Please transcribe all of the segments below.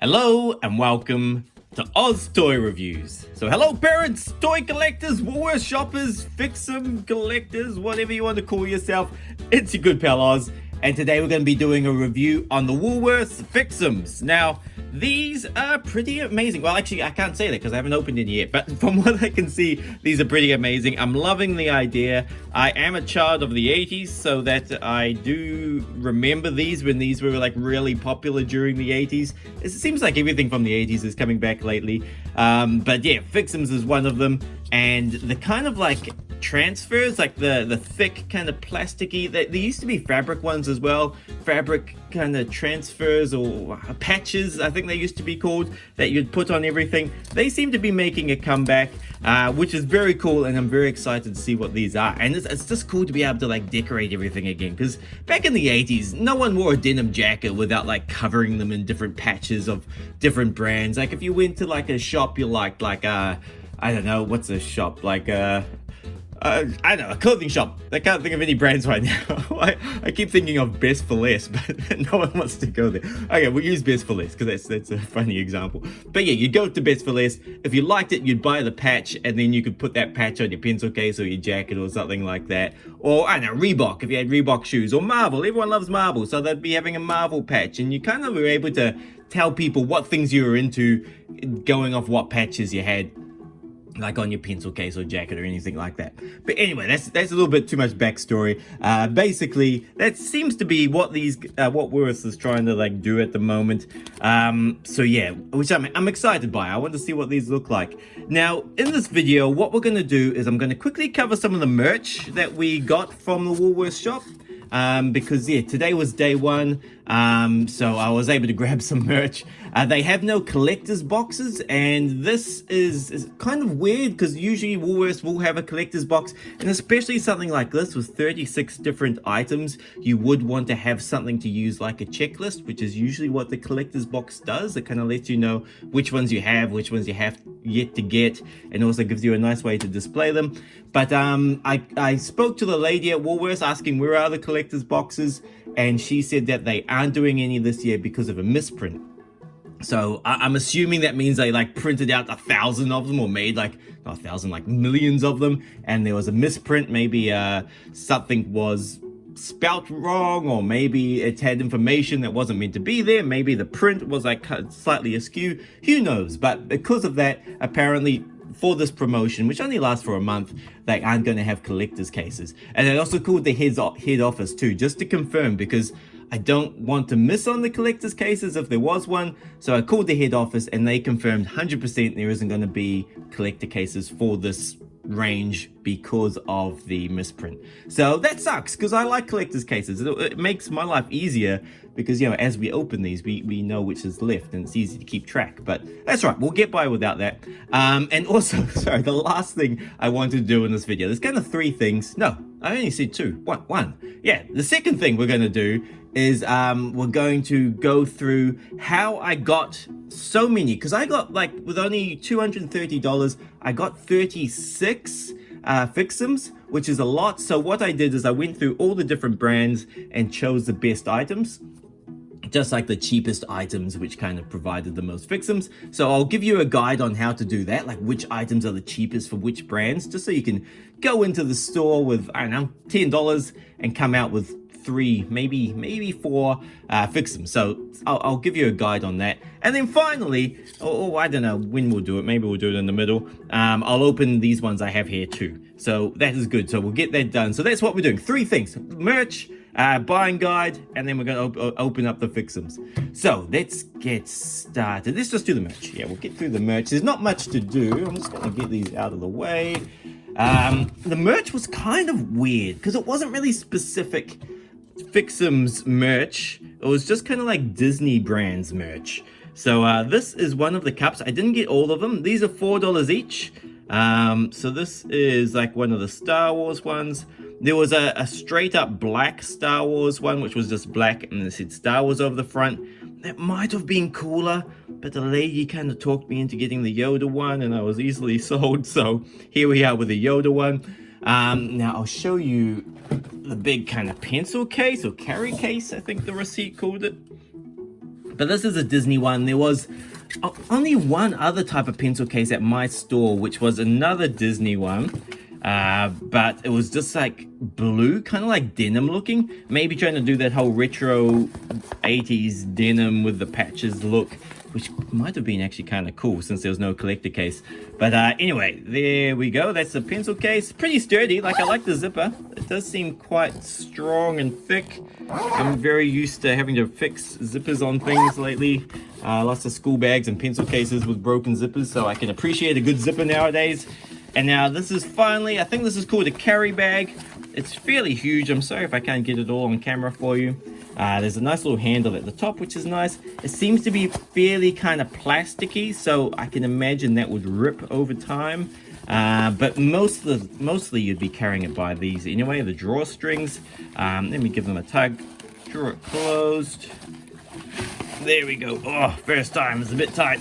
Hello and welcome to OzToyReviews. So hello parents, toy collectors, Woolworths shoppers, Fix-Em collectors, whatever you want to call yourself. It's your good pal Oz, and today we're going to be doing a review on the Woolworths Fix-Ems. Now, these are pretty amazing. Well, actually, I can't say that because I haven't opened any yet, but from what I can see, these are pretty amazing. I'm loving the idea. I am a child of the 80s, so that I do remember these when these were like really popular during the 80s. It seems like everything from the 80s is coming back lately. But yeah, Fix-Ems is one of them. And the kind of like transfers, like the thick kind of plasticky, there used to be fabric ones as well, fabric kind of transfers or patches, I think they used to be called, that you'd put on everything. They seem to be making a comeback, which is very cool, and I'm very excited to see what these are. And it's just cool to be able to like decorate everything again, because back in the 80s no one wore a denim jacket without like covering them in different patches of different brands. Like if you went to like a shop you liked, like I don't know, what's a shop? Like, I don't know, a clothing shop. I can't think of any brands right now. I keep thinking of Best for Less, but no one wants to go there. Okay, we'll use Best for Less, because that's a funny example. But yeah, you go to Best for Less. If you liked it, you'd buy the patch, and then you could put that patch on your pencil case or your jacket or something like that. Or, I don't know, Reebok, if you had Reebok shoes. Or Marvel, everyone loves Marvel, so they'd be having a Marvel patch. And you kind of were able to tell people what things you were into, going off what patches you had, like on your pencil case or jacket or anything like that. But anyway, that's a little bit too much backstory. Basically, that seems to be what what Woolworths is trying to like do at the moment. So yeah, which I'm excited by. I want to see what these look like. Now, in this video, what we're going to do is I'm going to quickly cover some of the merch that we got from the Woolworths shop. Because yeah, today was day one, so I was able to grab some merch. They have no collector's boxes, and this is kind of weird because usually Woolworths will have a collector's box, and especially something like this with 36 different items, you would want to have something to use like a checklist, which is usually what the collector's box does. It kind of lets you know which ones you have, which ones you have yet to get, and also gives you a nice way to display them. But I spoke to the lady at Woolworths asking where are the collector's boxes, and she said that they aren't doing any this year because of a misprint. So I'm assuming that means they like printed out 1,000 of them, or made like not 1,000, like millions of them, and there was a misprint. Maybe something was spelt wrong, or maybe it had information that wasn't meant to be there. Maybe the print was like slightly askew. Who knows? But because of that, apparently for this promotion, which only lasts for a month, they aren't going to have collector's cases. And they also called the head office too, just to confirm, because I don't want to miss on the collector's cases if there was one. So I called the head office and they confirmed 100% there isn't going to be collector cases for this range because of the misprint. So that sucks, because I like collector's cases. It makes my life easier because, you know, as we open these, we know which is left, and it's easy to keep track. But that's right, we'll get by without that. And also, sorry, the last thing I wanted to do in this video, there's kind of three things. No, I only said two. One. Yeah, the second thing we're going to do is we're going to go through how I got so many, because I got, like, with only $230, I got 36 Fix-Ems, which is a lot. So what I did is I went through all the different brands and chose the best items, just like the cheapest items, which kind of provided the most Fix-Ems. So I'll give you a guide on how to do that, like which items are the cheapest for which brands, just so you can go into the store with, I don't know, $10 and come out with 3, maybe 4 Fix-Ems. So I'll give you a guide on that. And then finally, I don't know when we'll do it, maybe we'll do it in the middle, I'll open these ones I have here too. So that is good, so we'll get that done. So that's what we're doing, 3 things: merch, buying guide, and then we're going to open up the Fix-Ems. So let's get started. Let's just do the merch. Yeah, we'll get through the merch. There's not much to do. I'm just going to get these out of the way. The merch was kind of weird because it wasn't really specific Fix-Ems merch. It was just kind of like Disney brands merch. So this is one of the cups. I didn't get all of them. These are $4 each. So this is like one of the Star Wars ones. There was a straight up black Star Wars one, which was just black and it said Star Wars over the front. That might have been cooler, but the lady kind of talked me into getting the Yoda one, and I was easily sold. So here we are with the Yoda one. Now I'll show you the big kind of pencil case or carry case, I think the receipt called it. But this is a Disney one. There was only one other type of pencil case at my store, which was another Disney one. But it was just like blue, kind of like denim looking. Maybe trying to do that whole retro 80s denim with the patches look, which might have been actually kind of cool since there was no collector case. But anyway, there we go. That's the pencil case. Pretty sturdy. Like, I like the zipper. It does seem quite strong and thick. I'm very used to having to fix zippers on things lately. Lots of school bags and pencil cases with broken zippers, so I can appreciate a good zipper nowadays. And now this is finally, I think this is called a carry bag. It's fairly huge. I'm sorry if I can't get it all on camera for you. There's a nice little handle at the top, which is nice. It seems to be fairly kind of plasticky, so I can imagine that would rip over time. But mostly you'd be carrying it by these anyway, the drawstrings. Let me give them a tug. Draw it closed. There we go. Oh, first time, it's a bit tight.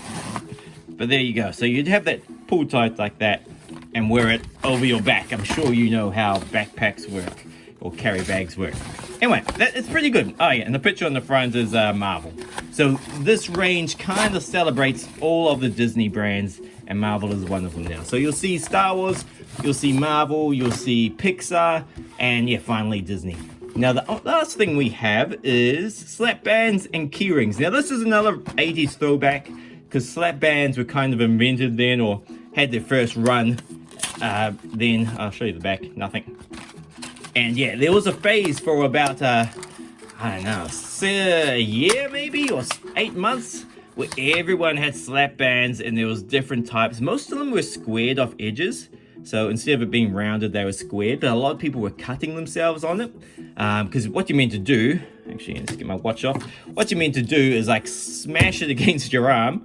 But there you go. So you'd have that pulled tight like that and wear it over your back. I'm sure you know how backpacks work or carry bags work. Anyway, it's pretty good. Oh yeah, and the picture on the front is Marvel. So this range kind of celebrates all of the Disney brands, and Marvel is one of them now. So you'll see Star Wars, you'll see Marvel, you'll see Pixar, and yeah, finally Disney. Now the last thing we have is slap bands and key rings. Now this is another 80s throwback, because slap bands were kind of invented then, or had their first run. Then I'll show you the back. Nothing. And yeah, there was a phase for about I don't know, a year maybe, or 8 months, where everyone had slap bands, and there was different types. Most of them were squared off edges, so instead of it being rounded, they were squared. But a lot of people were cutting themselves on it, because what you meant to do, actually, let's get my watch off. What you meant to do is like smash it against your arm.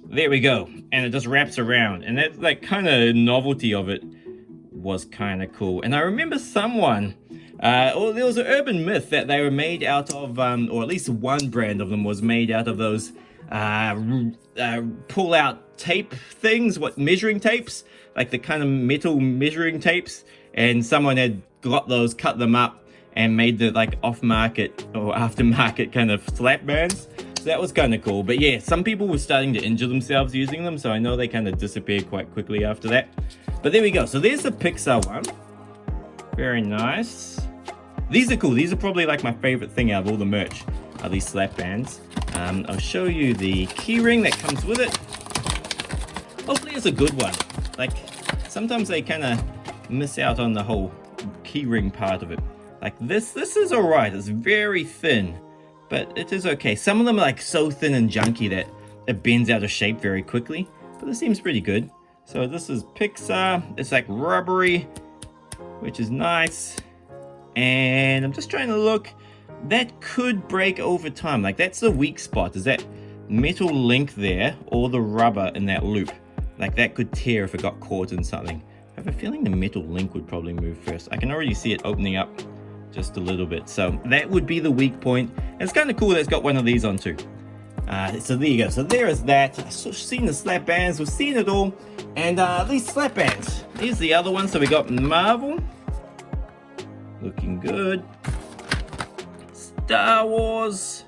There we go, and it just wraps around, and that like kind of novelty of it was kind of cool. And I remember someone, or there was an urban myth that they were made out of, or at least one brand of them was made out of those pull-out tape things, measuring tapes, like the kind of metal measuring tapes. And someone had got those, cut them up, and made the like off-market or aftermarket kind of slap bands. So that was kind of cool. But yeah, some people were starting to injure themselves using them, so I know they kind of disappeared quite quickly after that. But there we go. So there's the Pixar one. Very nice. These are cool. These are probably like my favorite thing out of all the merch, are these slap bands. I'll show you the key ring that comes with it. Hopefully it's a good one. Like, sometimes they kind of miss out on the whole key ring part of it. Like this is all right. It's very thin, but it is okay. Some of them are like so thin and junky that it bends out of shape very quickly, but this seems pretty good. So this is Pixar. It's like rubbery, which is nice. And I'm just trying to look. That could break over time. Like, that's the weak spot, is that metal link there, or the rubber in that loop. Like, that could tear if it got caught in something. I have a feeling the metal link would probably move first. I can already see it opening up just a little bit. So that would be the weak point. And it's kind of cool that it's got one of these on too. So there you go. So there is that. I've seen the slap bands. We've seen it all. And these slap bands. Here's the other one. So we got Marvel. Looking good. Star Wars.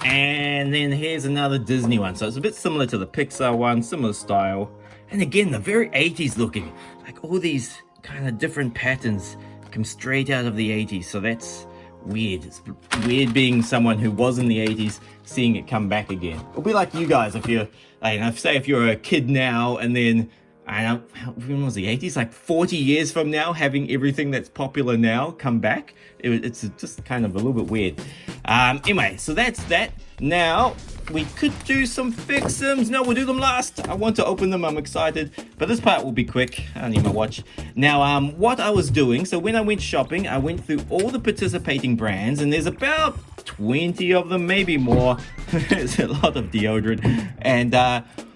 And then here's another Disney one. So it's a bit similar to the Pixar one. Similar style. And again, the very 80s looking. Like all these kind of different patterns come straight out of the 80s. So that's weird. It's weird being someone who was in the 80s, seeing it come back again. It'll be like you guys if you're, say if you're a kid now and then, I don't know, when was the 80s? Like 40 years from now, having everything that's popular now come back. It's just kind of a little bit weird. Anyway, so that's that. Now, we could do some Fix-Ems. No, we'll do them last. I want to open them. I'm excited. But this part will be quick. I don't need my watch. Now, what I was doing, so when I went shopping, I went through all the participating brands, and there's about 20 of them, maybe more. There's a lot of deodorant. And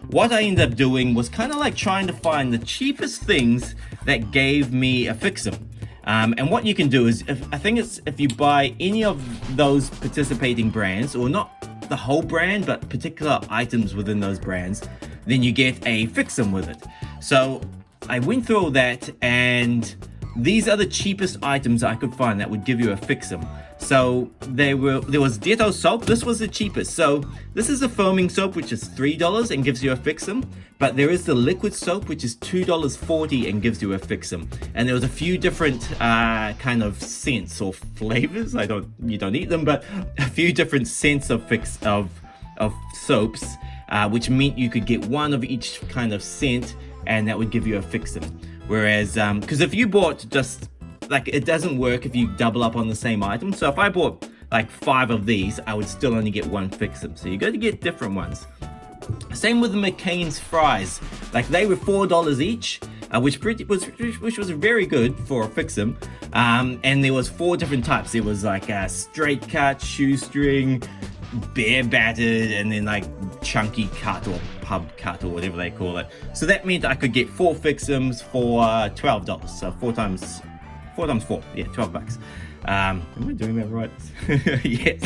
what I ended up doing was kind of like trying to find the cheapest things that gave me a Fix-Em. And what you can do is, if you buy any of those participating brands, or not the whole brand, but particular items within those brands, then you get a Fix-Em with it. So I went through all that, and these are the cheapest items I could find that would give you a Fix-Em. So there was Ditto soap. This was the cheapest. So this is a foaming soap, which is $3 and gives you a Fix-Em. But there is the liquid soap, which is $2.40 and gives you a Fix-Em. And there was a few different kind of scents or flavors. You don't eat them, but a few different scents of soaps, which meant you could get one of each kind of scent, and that would give you a Fix-Em. Whereas, because if you bought just like, it doesn't work if you double up on the same item. So if I bought like 5 of these, I would still only get one Fix-Em. So you got to get different ones. Same with the McCain's fries. Like, they were $4 each, which was very good for a Fix-Em. And there was 4 different types. There was like a straight cut, shoestring, bare battered, and then like chunky cut or pub cut or whatever they call it. So that meant I could get 4 Fix-Ems for $12. So 4 times 4, yeah, $12. Am I doing that right? Yes.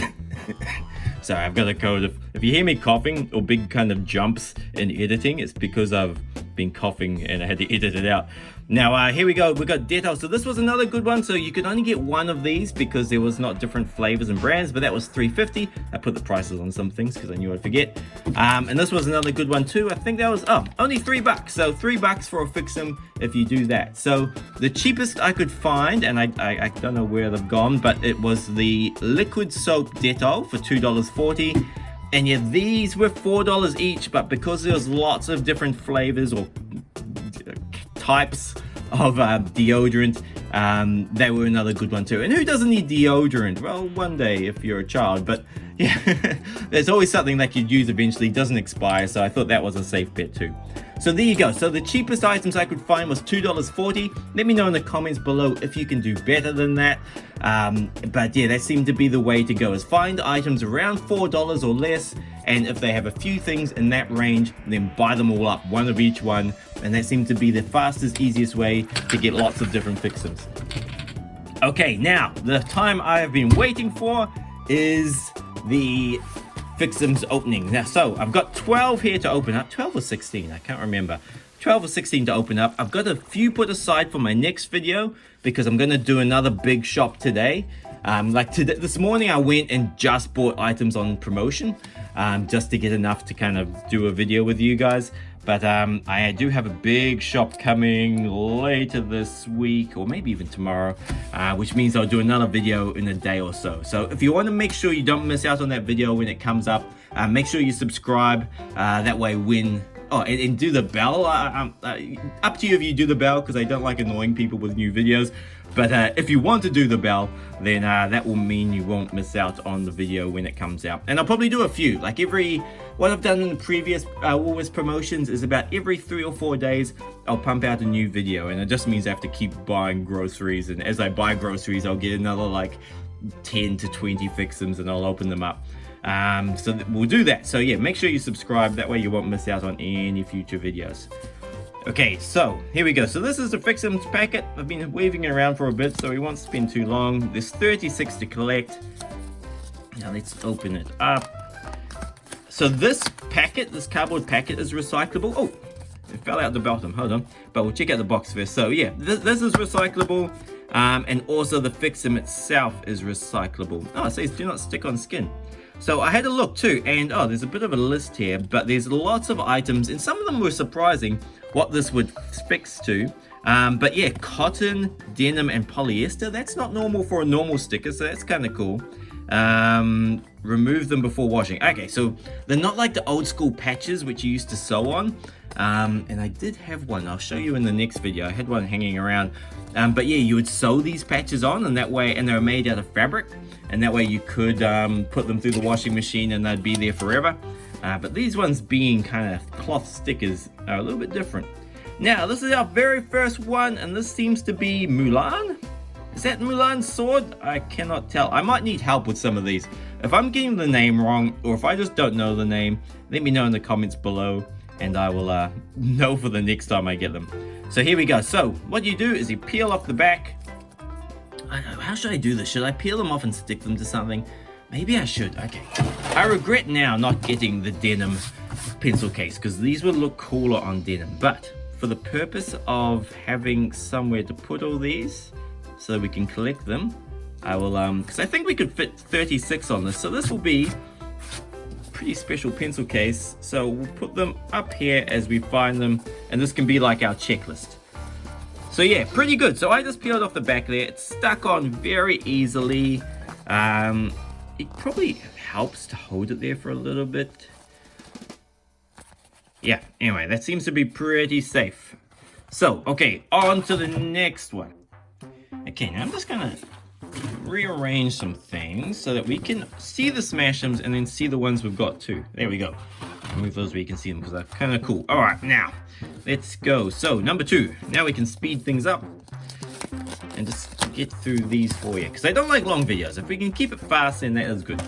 Sorry, I've got a code. If you hear me coughing or big kind of jumps in editing, it's because I've been coughing and I had to edit it out. Now, here we go. We got Ditto. So this was another good one. So you could only get one of these because there was not different flavors and brands, but that was $3.50. I put the prices on some things because I knew I'd forget. And this was another good one too. I think that was, only $3. So $3 for a Fix-Em if you do that. So the cheapest I could find, and I don't know where they've gone, but it was the liquid soap Ditto for $2.40. And yeah, these were $4 each, but because there was lots of different flavors or types of deodorant, they were another good one too. And who doesn't need deodorant? Well, one day if you're a child, but yeah, there's always something that you'd use eventually, doesn't expire, so I thought that was a safe bet too. So there you go. So the cheapest items I could find was $2.40. Let me know in the comments below if you can do better than that. But yeah, that seemed to be the way to go, is find items around $4 or less, and if they have a few things in that range, then buy them all up, one of each one, and that seemed to be the fastest, easiest way to get lots of different Fix-Ems. Okay, now the time I have been waiting for is the Fix-Ems opening. Now, so I've got 12 here to open up. 12 or 16, I can't remember. 12 or 16 to open up. I've got a few put aside for my next video because I'm going to do another big shop today. This morning I went and just bought items on promotion, just to get enough to kind of do a video with you guys. But I do have a big shop coming later this week, or maybe even tomorrow, which means I'll do another video in a day or so. So if you want to make sure you don't miss out on that video when it comes up, make sure you subscribe. That way when... Oh, and do the bell. Up to you if you do the bell, because I don't like annoying people with new videos. But if you want to do the bell, then that will mean you won't miss out on the video when it comes out. And I'll probably do a few. Like what I've done in the previous Woolworths promotions is about every 3 or 4 days, I'll pump out a new video. And it just means I have to keep buying groceries. And as I buy groceries, I'll get another like 10 to 20 Fix-Ems and I'll open them up. So we'll do that. So yeah, make sure you subscribe. That way you won't miss out on any future videos. Okay, so here we go. So this is the Fix-Ems packet. I've been waving it around for a bit, so we won't spend too long. There's 36 to collect. Now let's open it up. So this packet, this cardboard packet, is recyclable. Oh, it fell out the bottom. Hold on. But we'll check out the box first. So yeah, this is recyclable. And also the Fix-Em itself is recyclable. Oh, it says do not stick on skin. So I had a look too, and there's a bit of a list here, but there's lots of items, and some of them were surprising what this would fix to. But yeah, cotton, denim, and polyester, that's not normal for a normal sticker, so that's kind of cool. Remove them before washing. Okay, so they're not like the old school patches which you used to sew on. And I did have one, I'll show you in the next video. I had one hanging around. But yeah, you would sew these patches on, and that way, and they're made out of fabric, and that way you could put them through the washing machine and they'd be there forever. But these ones, being kind of cloth stickers, are a little bit different. Now, this is our very first one, and this seems to be Mulan. Is that Mulan's sword? I cannot tell. I might need help with some of these. If I'm getting the name wrong, or if I just don't know the name, let me know in the comments below, and I will know for the next time I get them. So here we go. So what you do is you peel off the back. How should I do this? Should I peel them off and stick them to something? Maybe I should. Okay. I regret now not getting the denim pencil case, because these would look cooler on denim. But for the purpose of having somewhere to put all these so we can collect them, I will, because I think we could fit 36 on this, so this will be a pretty special pencil case. So we'll put them up here as we find them, and this can be like our checklist. So yeah, pretty good. So I just peeled off the back there. It's stuck on very easily. It probably helps to hold it there for a little bit. Yeah, anyway, that seems to be pretty safe. So, okay, on to the next one. Okay, now I'm just gonna rearrange some things so that we can see the Smash-Ems and then see the ones we've got too. There we go. Move those where you can see them because they're kind of cool. All right, now let's go. So number 2. Now we can speed things up and just get through these for you because I don't like long videos. If we can keep it fast, then that is good.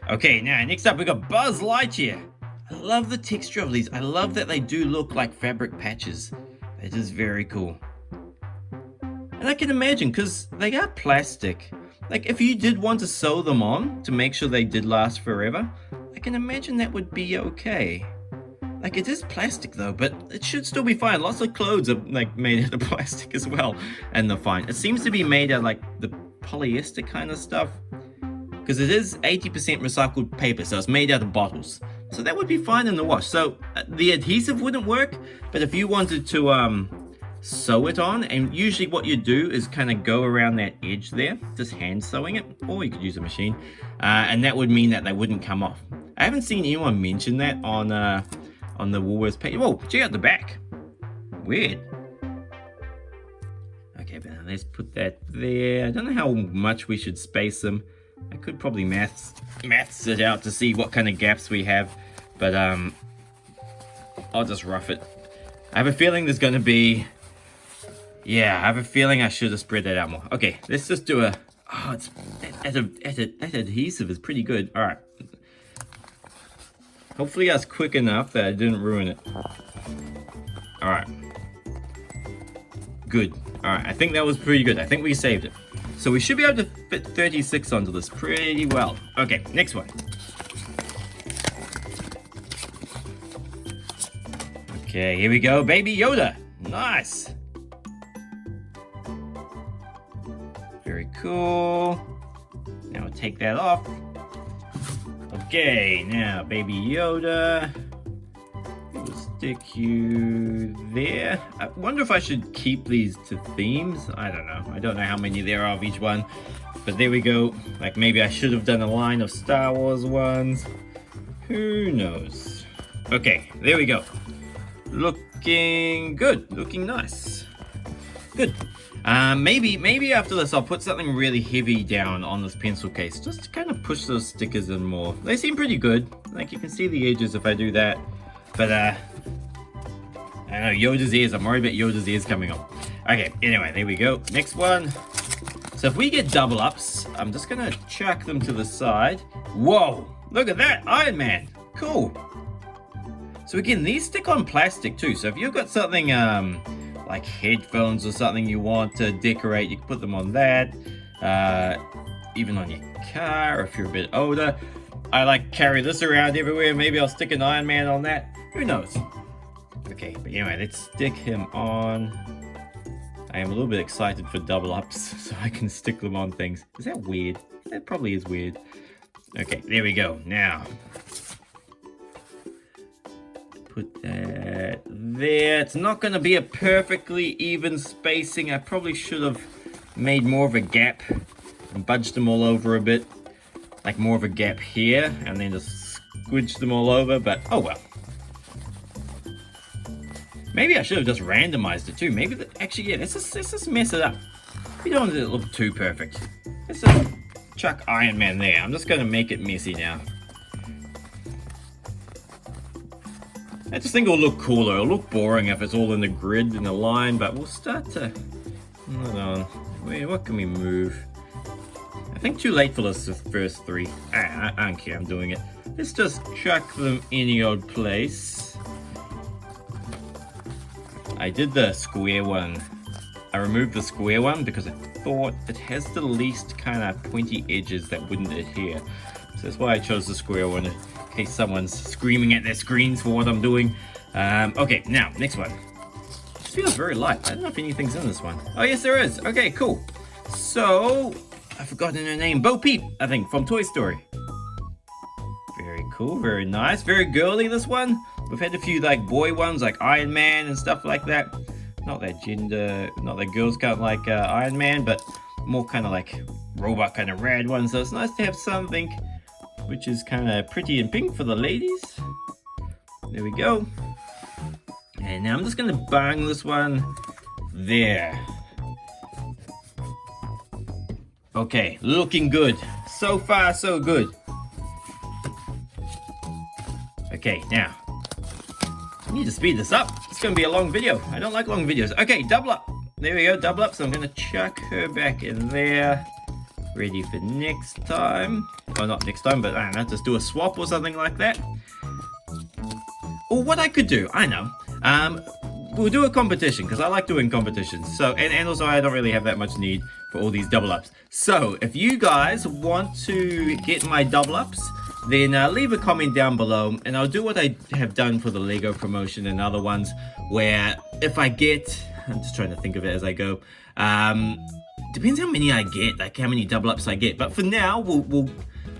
Okay, now next up we got Buzz Lightyear. I love the texture of these. I love that they do look like fabric patches. It is very cool. And I can imagine, because they are plastic, like if you did want to sew them on to make sure they did last forever, I can imagine that would be okay. Like it is plastic though, but it should still be fine. Lots of clothes are like made out of plastic as well, and they're fine. It seems to be made out of like the polyester kind of stuff, because it is 80% recycled paper, so it's made out of bottles. So that would be fine in the wash. So the adhesive wouldn't work, but if you wanted to sew it on, and usually what you do is kind of go around that edge there, just hand sewing it, or you could use a machine, and that would mean that they wouldn't come off. I haven't seen anyone mention that on the Woolworths page. Whoa, check out the back. Weird. Okay, but let's put that there. I don't know how much we should space them. I could probably maths it out to see what kind of gaps we have, but I'll just rough it. I have a feeling there's going to be, yeah, I have a feeling I should have spread that out more. Okay, let's just do a, oh, it's, that adhesive is pretty good. All right. Hopefully that's quick enough that I didn't ruin it. All right. Good. All right, I think that was pretty good. I think we saved it. So we should be able to fit 36 onto this pretty well. Okay, next one. Okay, here we go. Baby Yoda. Nice. Very cool. Now we'll take that off. Okay, now Baby Yoda. We'll stick you there. I wonder if I should keep these to themes. I don't know. I don't know how many there are of each one. But there we go. Like maybe I should have done a line of Star Wars ones. Who knows? Okay, there we go. Looking good. Looking nice. Good. Maybe after this I'll put something really heavy down on this pencil case just to kind of push those stickers in more. They seem pretty good. Like you can see the edges if I do that. But I don't know, Yoda's ears. I'm worried about Yoda's ears coming up. Okay, anyway, there we go. Next one. So if we get double ups, I'm just gonna chuck them to the side. Whoa, look at that, Iron Man. Cool. So again, these stick on plastic too. So if you've got something like headphones or something you want to decorate, you can put them on that. Even on your car, if you're a bit older. I like carry this around everywhere. Maybe I'll stick an Iron Man on that. Who knows? Okay, but anyway, let's stick him on. I am a little bit excited for double ups so I can stick them on things. Is that weird? That probably is weird. Okay, there we go. Now, put that there. It's not going to be a perfectly even spacing. I probably should have made more of a gap and budged them all over a bit. Like more of a gap here, and then just squidge them all over, but oh well. Maybe I should have just randomized it too. Maybe actually, yeah, let's just mess it up. We don't want it to look too perfect. Let's just chuck Iron Man there. I'm just gonna make it messy now. I just think it'll look cooler. It'll look boring if it's all in the grid in the line, but we'll start to, hold on. Wait, what can we move? I think too late for this the first 3. I don't care, I'm doing it. Let's just chuck them any old place. I did the square one. I removed the square one because I thought it has the least kind of pointy edges that wouldn't adhere. So that's why I chose the square one, in case someone's screaming at their screens for what I'm doing. Okay, now, next one. This feels very light. I don't know if anything's in this one. Oh yes, there is. Okay, cool. So, I've forgotten her name. Bo Peep, I think, from Toy Story. Very cool, very nice, very girly, this one. We've had a few like boy ones like Iron Man and stuff like that. Not that girls can't like Iron Man, but more kind of like robot kind of rad ones. So it's nice to have something which is kind of pretty and pink for the ladies. There we go. And now I'm just going to bang this one there. Okay, looking good. So far, so good. Okay, now, I need to speed this up. It's going to be a long video. I don't like long videos. Okay, double up. There we go, double up. So I'm going to chuck her back in there. Ready for next time. Well, not next time, but I don't know, just do a swap or something like that. Or what I could do, I know. We'll do a competition, because I like doing competitions. So, and also I don't really have that much need for all these double ups. So, if you guys want to get my double ups, then leave a comment down below, and I'll do what I have done for the Lego promotion and other ones, where if I get, I'm just trying to think of it as I go, depends how many I get, like how many double ups I get, but for now,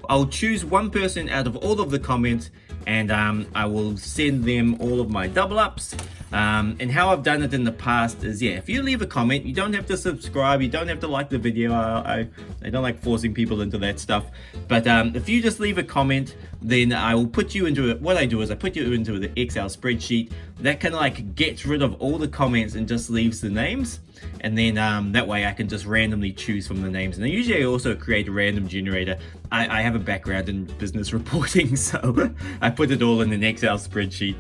I'll choose one person out of all of the comments, and I will send them all of my double ups. And how I've done it in the past is, yeah, if you leave a comment, you don't have to subscribe, you don't have to like the video. I don't like forcing people into that stuff, but if you just leave a comment, then I will put you into it. What I do is I put you into the Excel spreadsheet that kind of like gets rid of all the comments and just leaves the names, and then that way I can just randomly choose from the names. And usually I also create a random generator. I have a background in business reporting, so I put it all in an Excel spreadsheet.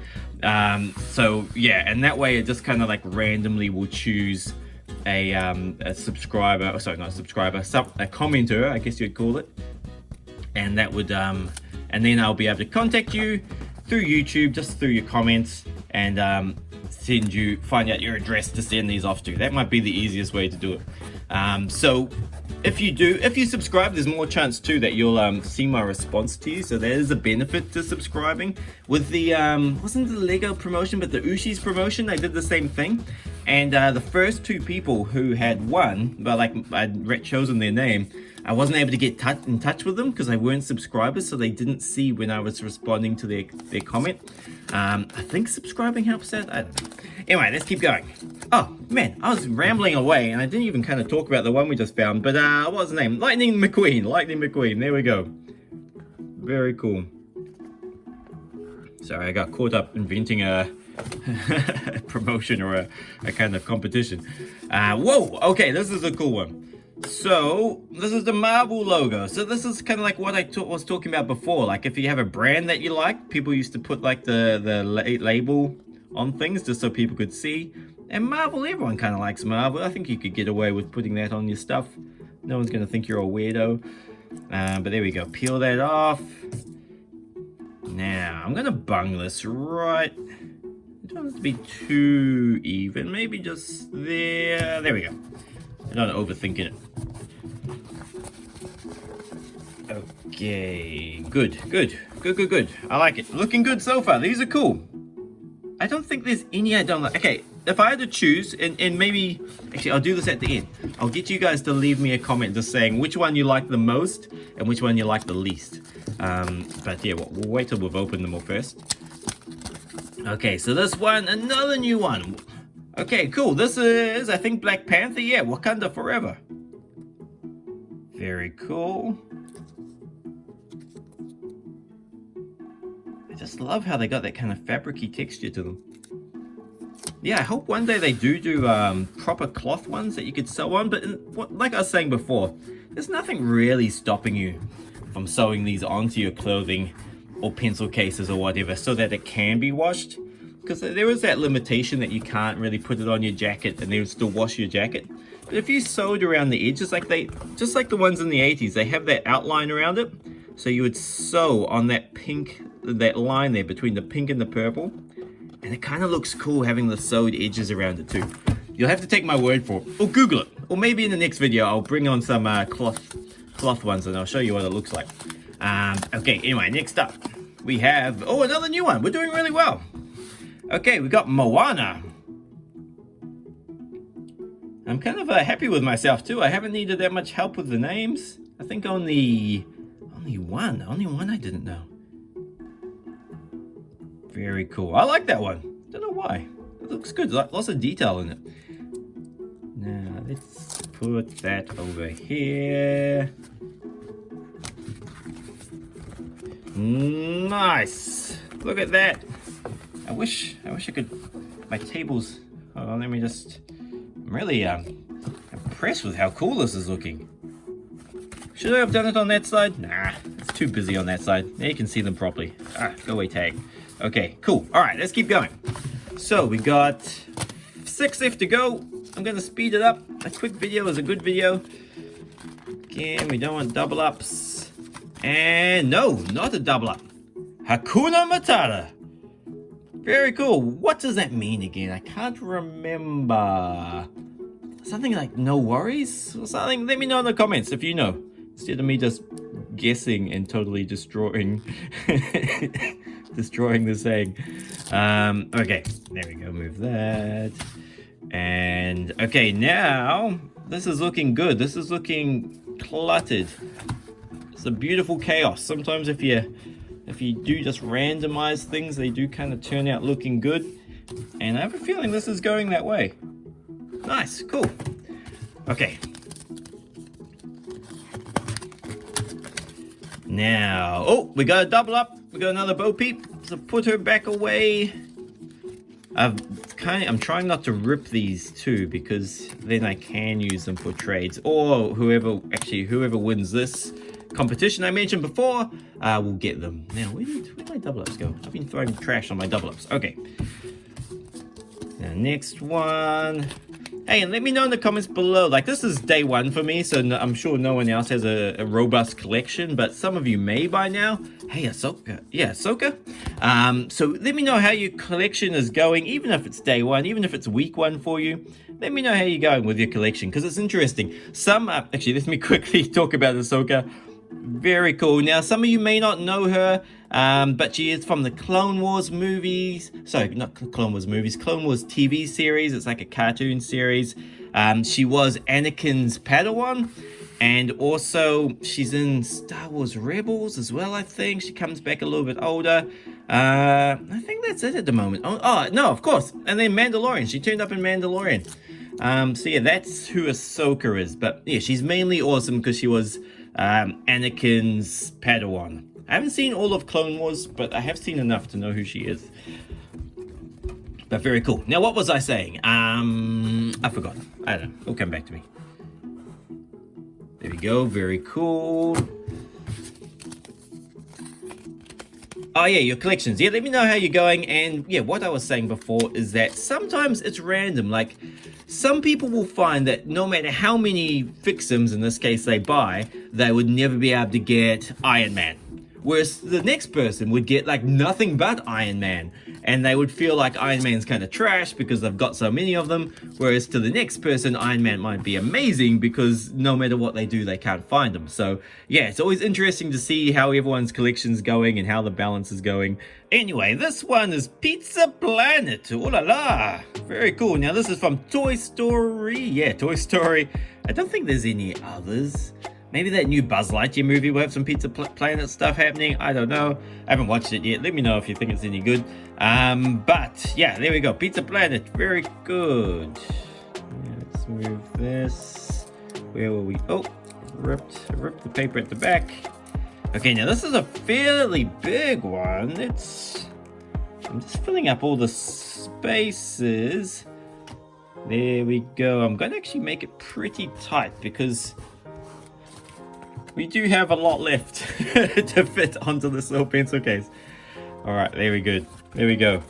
So yeah, and that way it just kind of like randomly will choose a subscriber, or sorry, not a subscriber, a commenter, I guess you'd call it, and that would and then I'll be able to contact you through YouTube, just through your comments, and find out your address to send these off to. That might be the easiest way to do it. So if you subscribe, there's more chance too that you'll see my response to you. So there is a benefit to subscribing. With the wasn't the Lego promotion, but the Ooshies promotion, I did the same thing. And the first two people who had won, but like I'd chosen their name, I wasn't able to get in touch with them because they weren't subscribers, so they didn't see when I was responding to their comment. I think subscribing helps out. I don't know. Anyway, let's keep going. Oh man, I was rambling away and I didn't even kind of talk about the one we just found, but what was the name? Lightning McQueen, there we go. Very cool. Sorry, I got caught up inventing a promotion or a kind of competition. Whoa, okay, this is a cool one. So this is the Marvel logo. So this is kind of like what I was talking about before. Like if you have a brand that you like, people used to put like the label on things just so people could see. And Marvel, everyone kind of likes Marvel. I think you could get away with putting that on your stuff. No one's gonna think you're a weirdo. But there we go. Peel that off. Now I'm gonna bung this right. It doesn't have to be too even. Maybe just there. There we go. I'm not overthinking it. Okay, good. I like it. Looking good so far. These are cool. I don't think there's any I don't like. Okay, if I had to choose, and maybe, actually I'll do this at the end. I'll get you guys to leave me a comment just saying which one you like the most and which one you like the least. But yeah, we'll wait till we've opened them all first. Okay, so this one, another new one. Okay, cool. This is, I think, Black Panther. Yeah, Wakanda Forever. Very cool. I just love how they got that kind of fabric-y texture to them. Yeah, I hope one day they do proper cloth ones that you could sew on. But like I was saying before, there's nothing really stopping you from sewing these onto your clothing or pencil cases or whatever so that it can be washed. Because there is that limitation that you can't really put it on your jacket and they would still wash your jacket. But if you sewed around the edges, just like the ones in the 80s, they have that outline around it. So you would sew on that pink, that line there between the pink and the purple. And it kind of looks cool having the sewed edges around it too. You'll have to take my word for it, or Google it. Or maybe in the next video, I'll bring on some cloth ones and I'll show you what it looks like. Okay, anyway, next up, we have, oh, another new one. We're doing really well. Okay, we got Moana. I'm kind of happy with myself too. I haven't needed that much help with the names. I think only one I didn't know. Very cool. I like that one. Don't know why. It looks good. Lots of detail in it. Now let's put that over here. Nice. Look at that. I wish I could. My tables. Hold on. Let me just. I'm really impressed with how cool this is looking. Should I have done it on that side? Nah, it's too busy on that side. Now you can see them properly. Go away, tag. Okay, cool. All right, let's keep going. So we got 6 left to go. I'm gonna speed it up. A quick video is a good video. Again, we don't want double ups. And no, not a double up. Hakuna Matata. Very cool. What does that mean again? I can't remember. Something like no worries or something? Let me know in the comments if you know. Instead of me just guessing and totally destroying the saying. Okay, there we go. Move that. And okay, now this is looking good. This is looking cluttered. It's a beautiful chaos. Sometimes if you do just randomize things, they do kind of turn out looking good. And I have a feeling this is going that way. Nice, cool. Okay. Now, oh, we got a double up. We got another Bo Peep. So put her back away. I'm trying not to rip these too, because then I can use them for trades. Or whoever wins this competition I mentioned before will get them. Now, where did my double ups go? I've been throwing trash on my double ups. Okay. Now, next one. Hey, and let me know in the comments below. Like, this is day 1 for me, so I'm sure no one else has a robust collection, but some of you may by now. Hey, Ahsoka. Yeah, Ahsoka. So let me know how your collection is going, even if it's day 1, even if it's week 1 for you. Let me know how you're going with your collection, because it's interesting. Actually, let me quickly talk about Ahsoka. Very cool. Now, some of you may not know her, but she is from the Clone Wars movies. Sorry, not Clone Wars movies, Clone Wars TV series. It's like a cartoon series. She was Anakin's Padawan, and also she's in Star Wars Rebels as well, I think. She comes back a little bit older. I think that's it at the moment. Oh, no, of course. And then Mandalorian. She turned up in Mandalorian. So yeah, that's who Ahsoka is. But yeah, she's mainly awesome because she was Anakin's Padawan. I haven't seen all of Clone Wars, but I have seen enough to know who she is. But very cool. Now, what was I saying? I forgot. I don't know. It'll come back to me. There we go. Very cool. Oh yeah, your collections. Yeah, let me know how you're going. And yeah, what I was saying before is that sometimes it's random. Like, some people will find that no matter how many Fix-Ems, in this case, they buy, they would never be able to get Iron Man. Whereas the next person would get like nothing but Iron Man, and they would feel like Iron Man's kind of trash because they've got so many of them. Whereas to the next person, Iron Man might be amazing because no matter what they do, they can't find them. So yeah, it's always interesting to see how everyone's collection's going and how the balance is going. Anyway, this one is Pizza Planet. Oh la la, very cool. Now this is from Toy Story. Yeah, Toy Story. I don't think there's any others. Maybe that new Buzz Lightyear movie will have some Pizza Planet stuff happening. I don't know. I haven't watched it yet. Let me know if you think it's any good. But yeah, there we go. Pizza Planet. Very good. Let's move this. Where were we? Oh, ripped the paper at the back. Okay, now this is a fairly big one. I'm just filling up all the spaces. There we go. I'm going to actually make it pretty tight because we do have a lot left to fit onto this little pencil case. All right, there we go. There we go.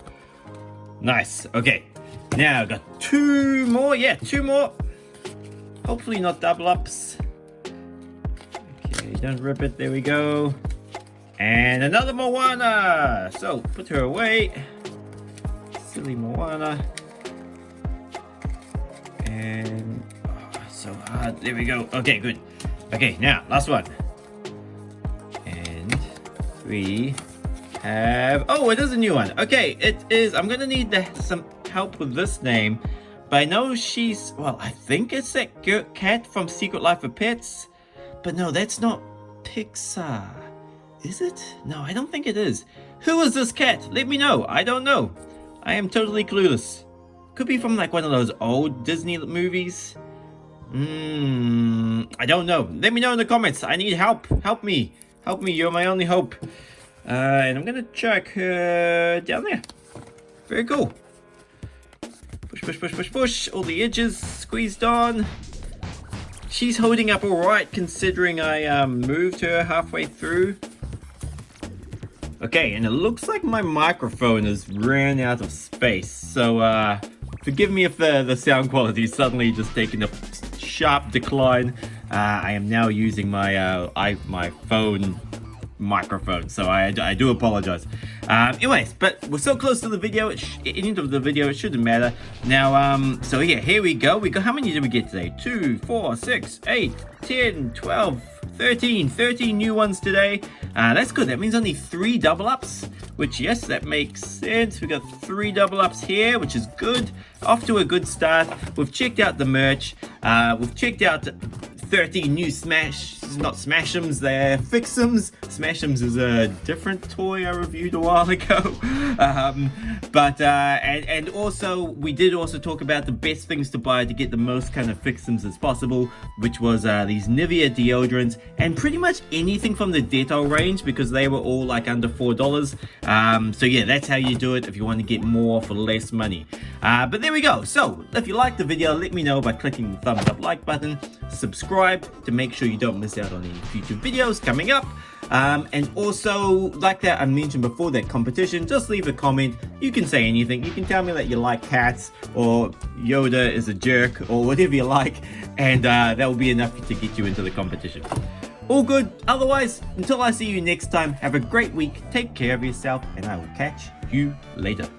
Nice. Okay, now I've got 2 more. Yeah, 2 more. Hopefully not double ups. Okay, don't rip it. There we go. And another Moana. So put her away. Silly Moana. And oh, it's so hard. There we go. Okay, good. Okay, now, last one. And we have... Oh, it is a new one. Okay, it is... I'm going to need some help with this name. But I know she's, well, I think it's that cat from Secret Life of Pets. But no, that's not Pixar. Is it? No, I don't think it is. Who is this cat? Let me know. I don't know. I am totally clueless. Could be from like one of those old Disney movies. I don't know. Let me know in the comments. I need help. Help me. Help me. You're my only hope. And I'm gonna check her down there. Very cool. Push, push, push, push, push. All the edges squeezed on. She's holding up alright considering I moved her halfway through. Okay, and it looks like my microphone has ran out of space. So forgive me if the sound quality is suddenly just taking a sharp decline. I am now using my my phone microphone, so I do apologize. Anyways, but we're so close to the video, end of the video, it shouldn't matter. Now, so yeah, here we go. How many did we get today? 2, 4, 6, 8, 10, 12, 13 new ones today. That's good. That means only 3 double ups, which, yes, that makes sense. We got 3 double ups here, which is good. Off to a good start. We've checked out the merch. We've checked out 13 new Smash-Ems, they're Fix-Ems. Smash-Ems is a different toy I reviewed a while ago. And also, we did also talk about the best things to buy to get the most kind of Fix-Ems as possible, which was these Nivea deodorants, and pretty much anything from the Dettol range, because they were all like under $4. So yeah, that's how you do it if you want to get more for less money. But there we go. So, if you liked the video, let me know by clicking the thumbs up like button, subscribe to make sure you don't miss out on any future videos coming up. And also, like that I mentioned before, that competition, just leave a comment. You can say anything. You can tell me that you like cats, or Yoda is a jerk, or whatever you like, and that will be enough to get you into the competition. All good. Otherwise, until I see you next time, have a great week, take care of yourself, and I will catch you later.